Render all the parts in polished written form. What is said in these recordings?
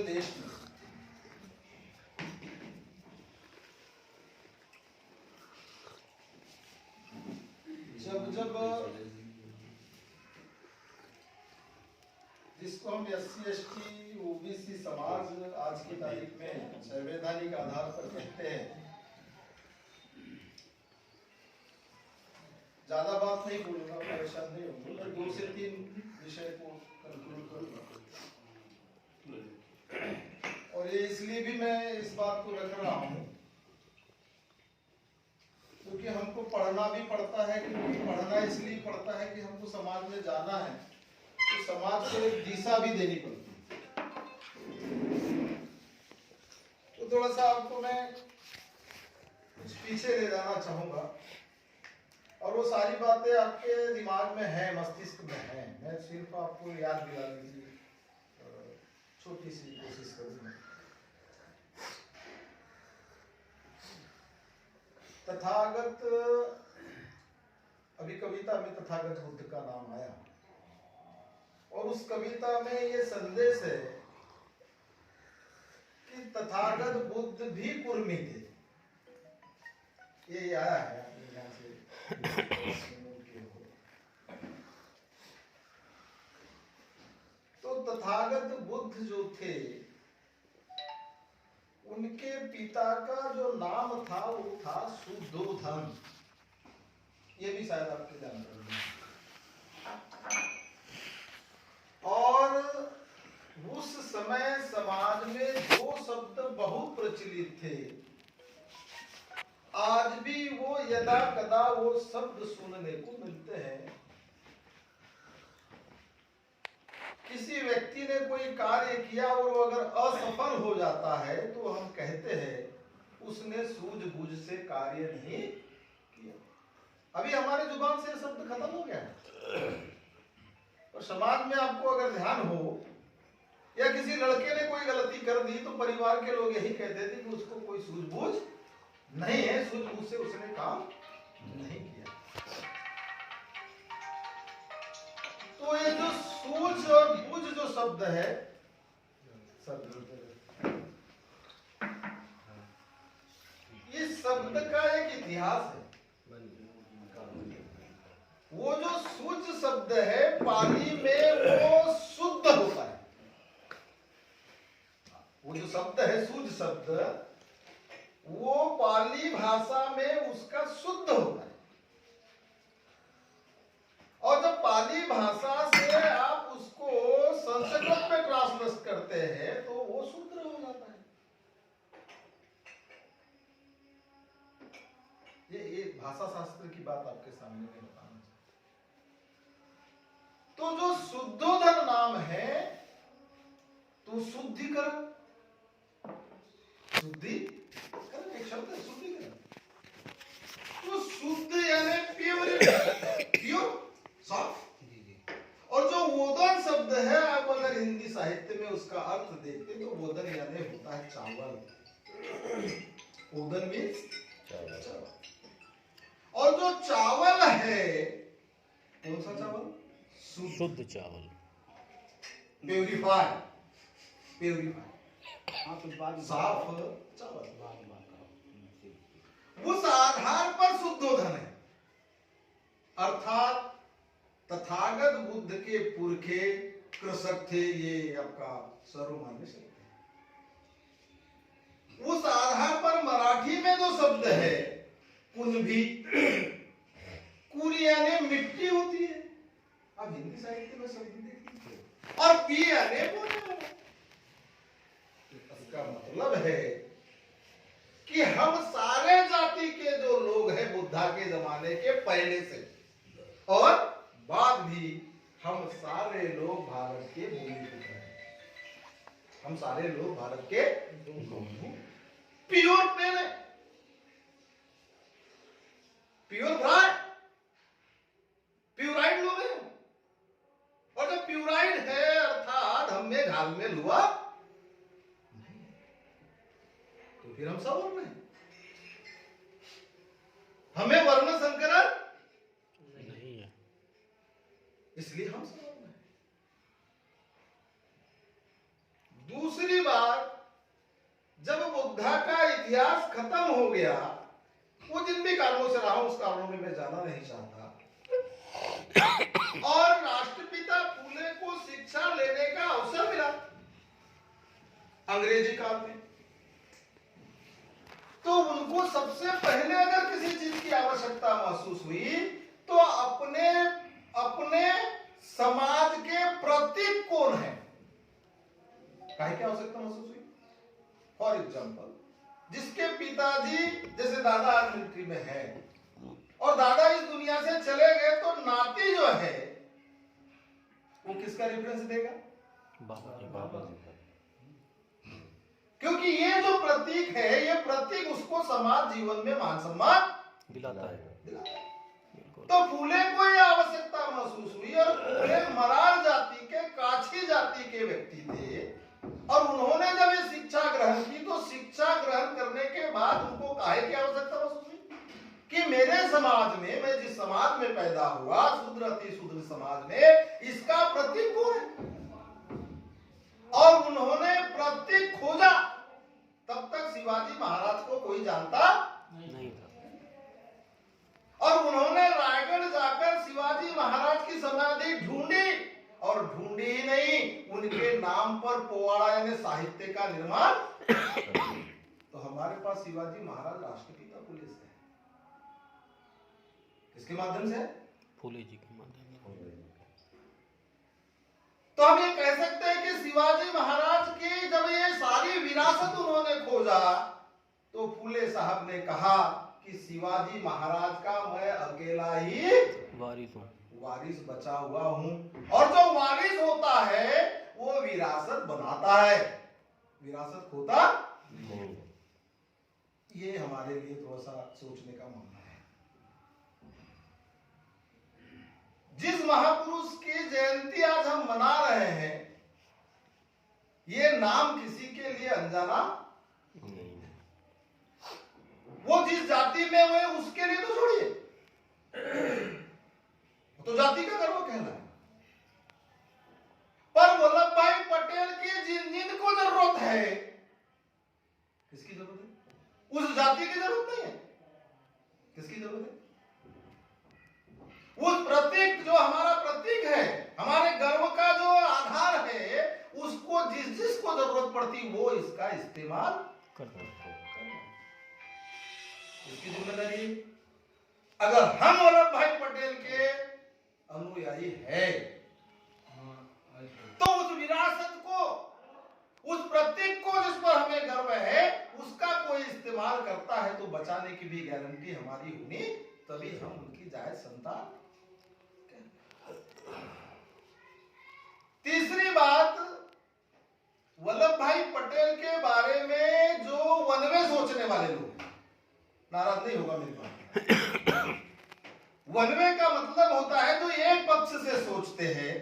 लेश नहीं। जब जिसको हम SC/ST OBC समाज आज की तारीख में संवैधानिक आधार पर कहते हैं, ज्यादा बात नहीं बोलूंगा, परेशान नहीं होंगे, 2 से 3 विषय को कंक्लूड करूंगा। और ये इसलिए भी मैं इस बात को रख रहा हूं क्योंकि हमको पढ़ना भी पड़ता है, क्योंकि पढ़ना इसलिए पड़ता है कि हमको समाज में जाना है, तो समाज को एक दिशा भी देनी पड़ती है। तो थोड़ा सा आपको मैं कुछ पीछे ले जाना चाहूंगा, और वो सारी बातें आपके दिमाग में है, मस्तिष्क में है, मैं सिर्फ आपको याद दिलाने की छोटी सी कोशिश करूंगा। तथागत, अभी कविता में तथागत बुद्ध का नाम आया, और उस कविता में ये संदेश है कि तथागत बुद्ध भी कुर्मी थे। ये आया है यहाँ से। तो तथागत बुद्ध जो थे, उनके पिता का जो नाम था वो था शुद्धोधन। ये भी शायद आपके जानकारी है। और उस समय समाज में 2 शब्द बहुत प्रचलित थे, आज भी वो यदा कदा वो शब्द सुनने को मिलते हैं। किसी व्यक्ति ने कोई कार्य किया और वो अगर असफल हो जाता है तो हम कहते हैं उसने सूझबूझ से कार्य नहीं किया। अभी हमारे जुबान से शब्द खत्म हो गया है। और समाज में आपको अगर ध्यान हो, या किसी लड़के ने कोई गलती कर दी तो परिवार के लोग यही कहते थे कि उसको कोई सूझबूझ नहीं है, सूझबूझ से उसने काम नहीं किया। तो ये जो सूझ और बूझ जो शब्द है, ये शब्द का एक इतिहास है। वो जो सूझ शब्द है पाली में वो शुद्ध होता है। वो जो शब्द है सूझ शब्द, वो पाली भाषा में उसका शुद्ध होता है। और जब पाली भाषा से आप उसको संस्कृत में ट्रांसलेट करते हैं तो वो सूत्र हो जाता है। ये भाषा शास्त्र की बात आपके सामने में बताना चाहता। तो जो शुद्धोधन नाम है, तो शुद्धिकरण, शुद्धिकरण एक शब्द है, शुद्धिकरण। तो शुद्ध यानी प्योर, साफ। और जो वोदन शब्द है, आप अगर हिंदी साहित्य में उसका अर्थ देखते तो वोदन यानी होता है चावल। वोदन मीन्स चावल। और जो चावल है, कौन सा चावल? शुद्ध चावल, प्यूरिफाइड, साफ चावल। उस आधार पर शुद्धोधन है। अर्थात तथागत बुद्ध के पुरखे कृषक थे, ये आपका सर्वमान्य शब्द है। उस आधार पर मराठी में जो शब्द है कुनभी, कुरी यानी मिट्टी होती है। अब हिंदी साहित्य में शब्द देखिए, और पी यानी बोलने वाला। इसका मतलब है कि हम सारे जाति के जो लोग हैं बुद्धा के जमाने के पहले से और बाद भी, हम सारे लोग भारत के भूमिपुत्र हैं। हम सारे लोग भारत के प्योर प्लेन है, प्योर ब्रांड, प्योराइड लोग हैं। और जब प्योराइड है अर्थात हम में घाल में लुआ नहीं है, तो फिर हम सवर्ण हैं। हमें वर्ण संकरण नहीं है, इसलिए हम सवर्ण हैं। दूसरी बात, इतिहास खत्म हो गया, वो जिन भी कारणों से रहा उस कारणों में मैं जाना नहीं चाहता, और राष्ट्रपिता फूले को शिक्षा लेने का अवसर मिला अंग्रेजी काल में, तो उनको सबसे पहले अगर किसी चीज की आवश्यकता महसूस हुई तो अपने अपने समाज के प्रतीक कौन है, काहे की आवश्यकता महसूस हुई। फॉर एग्जाम्पल, जिसके पिताजी जैसे दादा आज मिलिट्री में है और दादा इस दुनिया से चले गए, तो नाती जो है वो किसका रेफरेंस देगा, बाबा जी, बाबा जी। क्योंकि ये जो प्रतीक है, ये प्रतीक उसको समाज जीवन में मान सम्मान दिलाता है। तो फूले को यह आवश्यकता महसूस हुई, और फूले मरार जाति के, काछी जाति के व्यक्ति थे, और उन्होंने जब ये शिक्षा ग्रहण की तो शिक्षा ग्रहण करने के बाद उनको काहे की आवश्यकता महसूस हुई कि मेरे समाज में, मैं जिस समाज में पैदा हुआ, शूद्र अति शूद्र समाज में, इसका प्रतीक कौन है, और उन्होंने प्रतीक खोजा। तब तक शिवाजी महाराज को कोई जानता नहीं था, और उन्होंने रायगढ़ जाकर शिवाजी महाराज की समाधि ढूंढी, और ढूंढी ही नहीं, उनके नाम पर पोवाड़ा यानी साहित्य का निर्माण। तो हमारे पास शिवाजी महाराज राष्ट्रपिता फूले से है, किसके माध्यम से, फूले जी के माध्यम से। तो हम ये कह सकते हैं कि शिवाजी महाराज की जब ये सारी विरासत उन्होंने खोजा, तो फूले साहब ने कहा कि शिवाजी महाराज का मैं अकेला ही वारिस बचा हुआ हूं, और जो वारिस होता है वो विरासत बनाता है, विरासत खोता नहीं। ये हमारे लिए थोड़ा सा सोचने का मामला है। जिस महापुरुष की जयंती आज हम मना रहे हैं, ये नाम किसी के लिए अनजाना नहीं है। वो जिस जाति में हुए उसके लिए तो छोड़िए, तो जाति का गर्व कहना है, पर वल्लभ भाई पटेल की जिन जिन को जरूरत है, किसकी जरूरत है, उस जाति की जरूरत नहीं है, किसकी जरूरत है, उस प्रतीक जो हमारा प्रतीक है, हमारे गर्व का जो आधार है, उसको जिस जिसको जरूरत पड़ती वो इसका इस्तेमाल करता है। इसकी जिम्मेदारी, अगर हम वल्लभ भाई पटेल के अनुयायी है तो उस विरासत को, उस प्रतीक को जिस पर हमें गर्व है, उसका कोई इस्तेमाल करता है तो बचाने की भी गारंटी हमारी होनी, तभी हम उनकी जायज संतान। तीसरी बात, वल्लभ भाई पटेल के बारे में जो वनवे सोचने वाले लोग, नाराज नहीं होगा मेरी बात, वनवे का मतलब होता है जो एक पक्ष से सोचते हैं।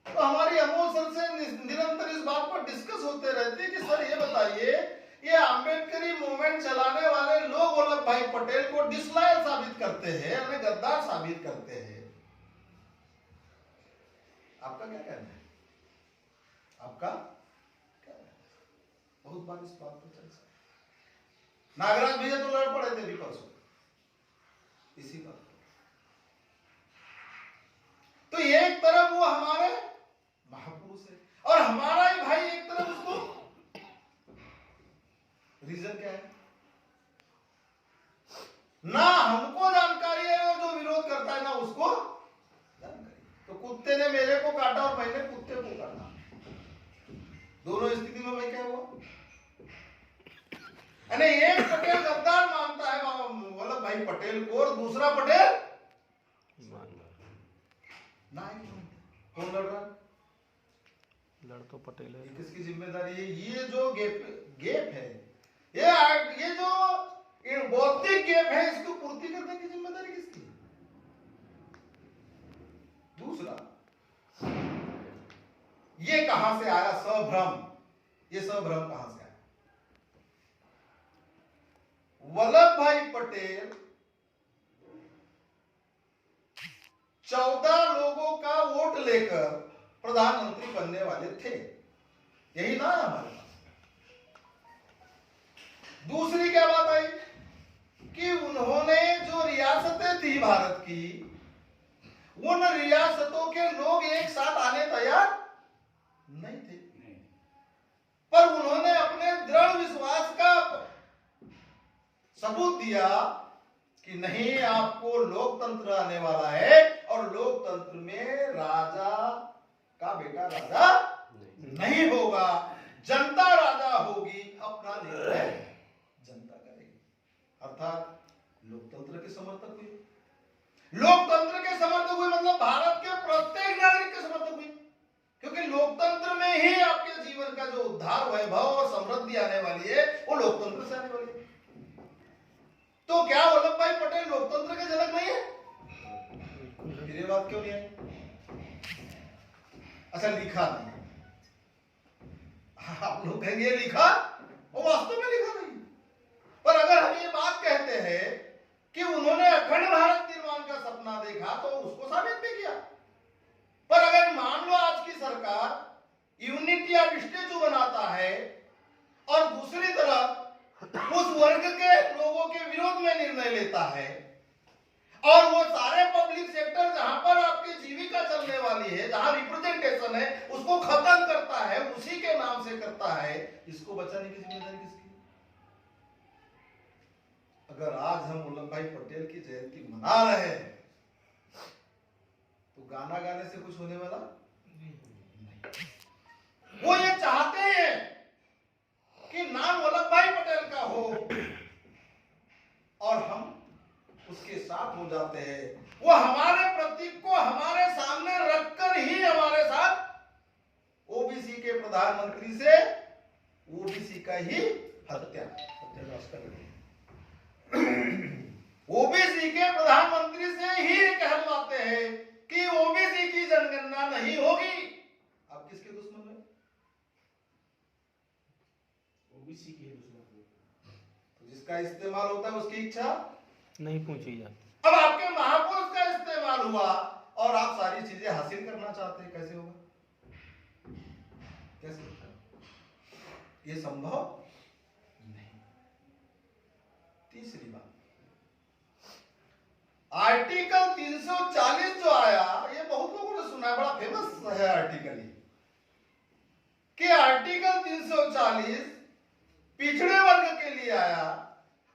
तो हमारी अमोल सर से निरंतर इस बात पर डिस्कस होते रहते हैं कि सर ये बताइए, ये आंबेडकरी मूवमेंट चलाने वाले लोग वल्लभ भाई पटेल को डिसलॉयल साबित करते हैं, हमें गद्दार साबित करते हैं, आपका क्या कहना है, आपका क्या कहना है? बहुत बार इस बात पर चर्चा, नागराज भैया तो लड़ पड़े थे भी परसों इसी बात पर। तो एक तरफ वो हमारे महापुरुष है, और हमारा ही भाई एक तरफ, उसको रीजन क्या है, ना हमको जानकारी है, और जो विरोध करता है ना उसको जानकारी। तो कुत्ते ने मेरे को काटा और मैंने कुत्ते को काटा, दोनों स्थिति में मैं क्या हुआ, एक पटेल गद्दार मानता है वल्लभ भाई पटेल को, और दूसरा पटेल कौन लड़ रहा, लड़ तो पटेल है। किसकी जिम्मेदारी है, ये जो गैप है, ये जो बौद्धिक गैप है, इसको पूर्ति करने की जिम्मेदारी किसकी है। दूसरा, ये कहां से आया सभ्रम, ये सभ्रम कहां से आया, वल्लभ भाई पटेल 14 लोगों का वोट लेकर प्रधानमंत्री बनने वाले थे, यही ना है हमारे पास। दूसरी क्या भारत की उन रियासतों के लोग एक साथ आने तैयार नहीं थे, पर उन्होंने अपने दृढ़ विश्वास का सबूत दिया कि नहीं, आपको लोकतंत्र आने वाला है और लोकतंत्र में राजा का बेटा राजा नहीं होगा, जनता राजा होगी, अपना निर्णय जनता करेगी। अर्थात लोकतंत्र के समर्थक हुए। लोकतंत्र के समर्थक हुए मतलब भारत के प्रत्येक नागरिक के समर्थक हुए, क्योंकि लोकतंत्र में ही आपके जीवन का जो उद्धार, वैभव और समृद्धि आने वाली है, वो लोकतंत्र से आने वाली है। तो क्या वल्लभ भाई पटेल लोकतंत्र के जनक नहीं है? फिर ये बात क्यों नहीं आई? अच्छा, लिखा नहीं। आप लोग कहेंगे लिखा, वो वास्तव में लिखा नहीं। पर अगर हम ये बात कहते हैं कि उन्होंने अखंड भारत निर्माण का सपना देखा, तो उसको साबित भी किया। पर अगर मान लो आज की सरकार यूनिटी ऑफ स्टेचू बनाता है और दूसरी तरफ उस वर्ग के लोगों के विरोध में निर्णय लेता है, और वो सारे पब्लिक सेक्टर जहां पर आपकी जीविका चलने वाली है, जहां रिप्रेजेंटेशन है, उसको खत्म करता है, उसी के नाम से करता है, इसको बचाने की जिम्मेदारी किसकी? अगर आज हम वल्लभ भाई पटेल की जयंती मना रहे हैं, तो गाना गाने से कुछ होने वाला नहीं। वो ये चाहते हैं कि नाम वल्लभ भाई पटेल का हो और हम उसके साथ हो जाते हैं। वो हमारे प्रतीक को हमारे सामने रखकर ही हमारे साथ ओबीसी के प्रधानमंत्री से ओबीसी का ही सत्यानाश कर रहे हैं। ओबीसी के प्रधानमंत्री से ही कहलवाते हैं कि ओबीसी की जनगणना नहीं होगी। आप किसके दुश्मन हैं? ओबीसी के दुश्मन। तो जिसका इस्तेमाल होता है उसकी इच्छा नहीं पूछी जाती। अब आपके महापुरुष का इस्तेमाल हुआ और आप सारी चीजें हासिल करना चाहते हैं, कैसे होगा? कैसे होगा? ये संभव नहीं। तीसरी बात, आर्टिकल 340 जो आया, ये बहुत लोगों ने सुना है, बड़ा फेमस है आर्टिकल ये, कि आर्टिकल 340 पिछड़े वर्ग के लिए आया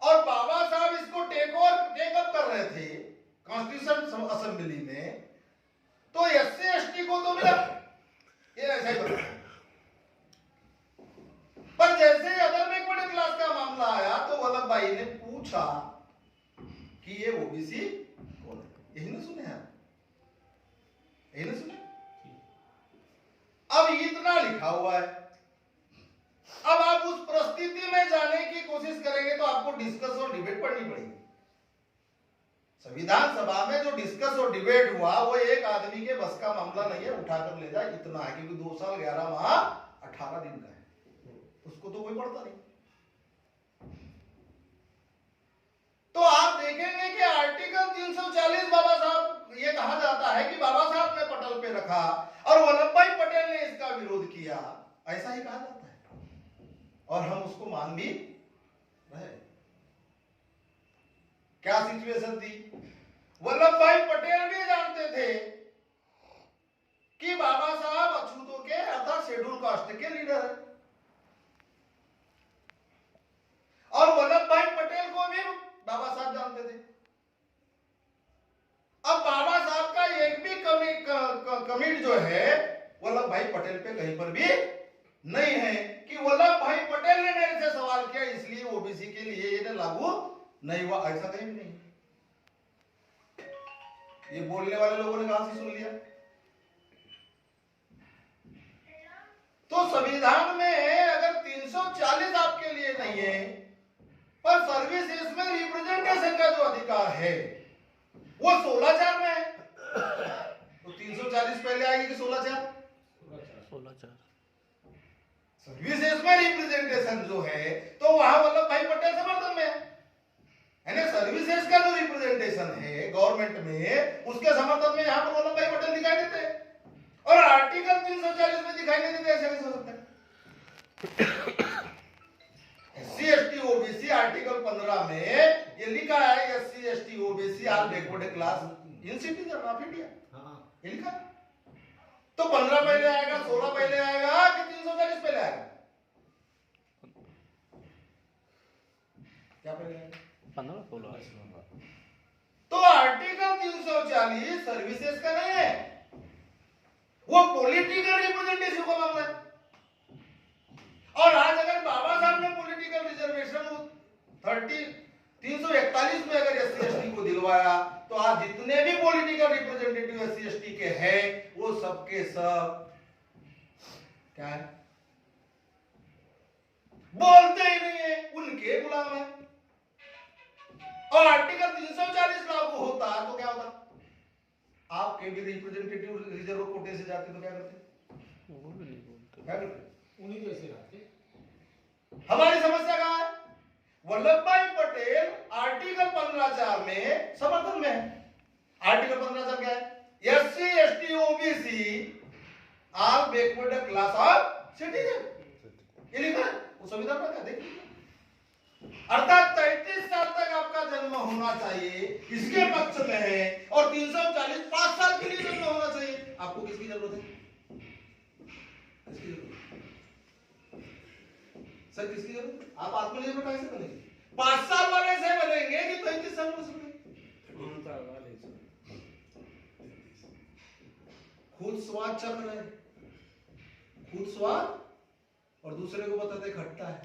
और बाबा साहब इसको टेकअप कर रहे थे कॉन्स्टिट्यूशन असेंबली में, तो एससी एसटी को तो मिला, ये ऐसा ही बता। पर जैसे ही अदर बैकवर्ड क्लास का मामला आया, तो वल्लभ भाई ने पूछा कि ये ओबीसी कौन है? यही ना सुने आप? यही ना सुने? अब इतना लिखा हुआ है। अब आप उस परिस्थिति में जाने की कोशिश करेंगे तो आपको डिस्कस और डिबेट पढ़नी पड़ेगी। संविधान सभा में जो डिस्कस और डिबेट हुआ, वो एक आदमी के बस का मामला नहीं है, उठाकर ले जाए इतना है, क्योंकि 2 साल 11 माह 18 दिन का है, उसको तो कोई पढ़ता नहीं। तो आप देखेंगे कि आर्टिकल 340 बाबा साहब, ये कहा जाता है कि बाबा साहब ने पटल पे रखा और वल्लभ भाई पटेल ने इसका विरोध किया, ऐसा ही कहा जाता है, और हम उसको मान भी रहे। क्या सिचुएशन थी? वल्लभ भाई पटेल भी जानते थे कि बाबा साहब अछूतों के अर्थात शेड्यूल कास्ट के लीडर है, और वल्लभ भाई पटेल को भी बाबा साहब जानते थे। अब बाबा साहब का एक भी कमिट जो है वल्लभ भाई पटेल पे कहीं पर भी नहीं है कि वल्लभ भाई पटेल ने मेरे से सवाल किया इसलिए ओबीसी के लिए ये लागू नहीं हुआ, ऐसा कहीं भी नहीं। ये बोलने वाले लोगों ने कहां से सुन लिया? तो संविधान में अगर 340 आपके लिए नहीं है, पर सर्विसेज में रिप्रेजेंटेशन का जो अधिकार है वो 16(4) में है, तो 340 पहले आएगी कि 16(4)? 16(4). सर्विसेज में रिप्रेजेंटेशन जो है तो वहां वल्लभ भाई पटेल समर्थन में है, सर्विसेज का जो रिप्रेजेंटेशन है गवर्नमेंट में, उसके समर्थन में यहां पर वल्लभ भाई पटेल दिखाई देते हैं, और आर्टिकल 340 में दिखाई नहीं देते, ऐसा कैसे हो सकता है? एससी एसटी ओबीसी आर्टिकल 15 में ये लिखा है, SC ST OBC are backward class in citizen of India, हाँ ये लिखा। तो 15 पहले आएगा, 16 पहले आएगा कि 340 पहले आएगा? क्या पहले आएगा? 15 16। तो आर्टिकल 340 सर्विसेज का नहीं है, वो पॉलिटिकल रिप्रेजेंटेशन को मामला है। और आज अगर बाबा साहब ने पॉलिटिकल रिजर्वेशन 341 में अगर SC/ST को दिलवाया, तो आज जितने भी पॉलिटिकल रिप्रेजेंटेटिव SC/ST के हैं वो सबके सब क्या है, बोलते ही नहीं है, उनके गुलाम है। और आर्टिकल 340 लागू होता तो क्या होता? आपके भी रिप्रेजेंटेटिव रिजर्व कोटे से जाते तो क्या करते? वो भी नहीं बोलते। क्या करते? उन्हीं जैसे रहते। हमारी समस्या कहां है? वल्लभ भाई पटेल आर्टिकल 15(4) में समर्थन में है। आर्टिकल 15(4) क्या है? SC/ST OBC are backward class of citizen, ये लिखा है वो संविधान में। क्या देखिए, अर्थात 33 साल तक आपका जन्म होना चाहिए, इसके पक्ष में है। और 340 5 साल के लिए जन्म होना चाहिए। आपको किसकी जरूरत है? किसकी जरूरत है? सर किसकी जरूरत है? आप आत्मनिर्भर कैसे बनेंगे? 5 साल वाले से बनेंगे कि 35 साल वाले से बनेंगे? खुद स्वाद चख रहे हैं, खुद स्वाद, और दूसरे को बताते खट्टा है।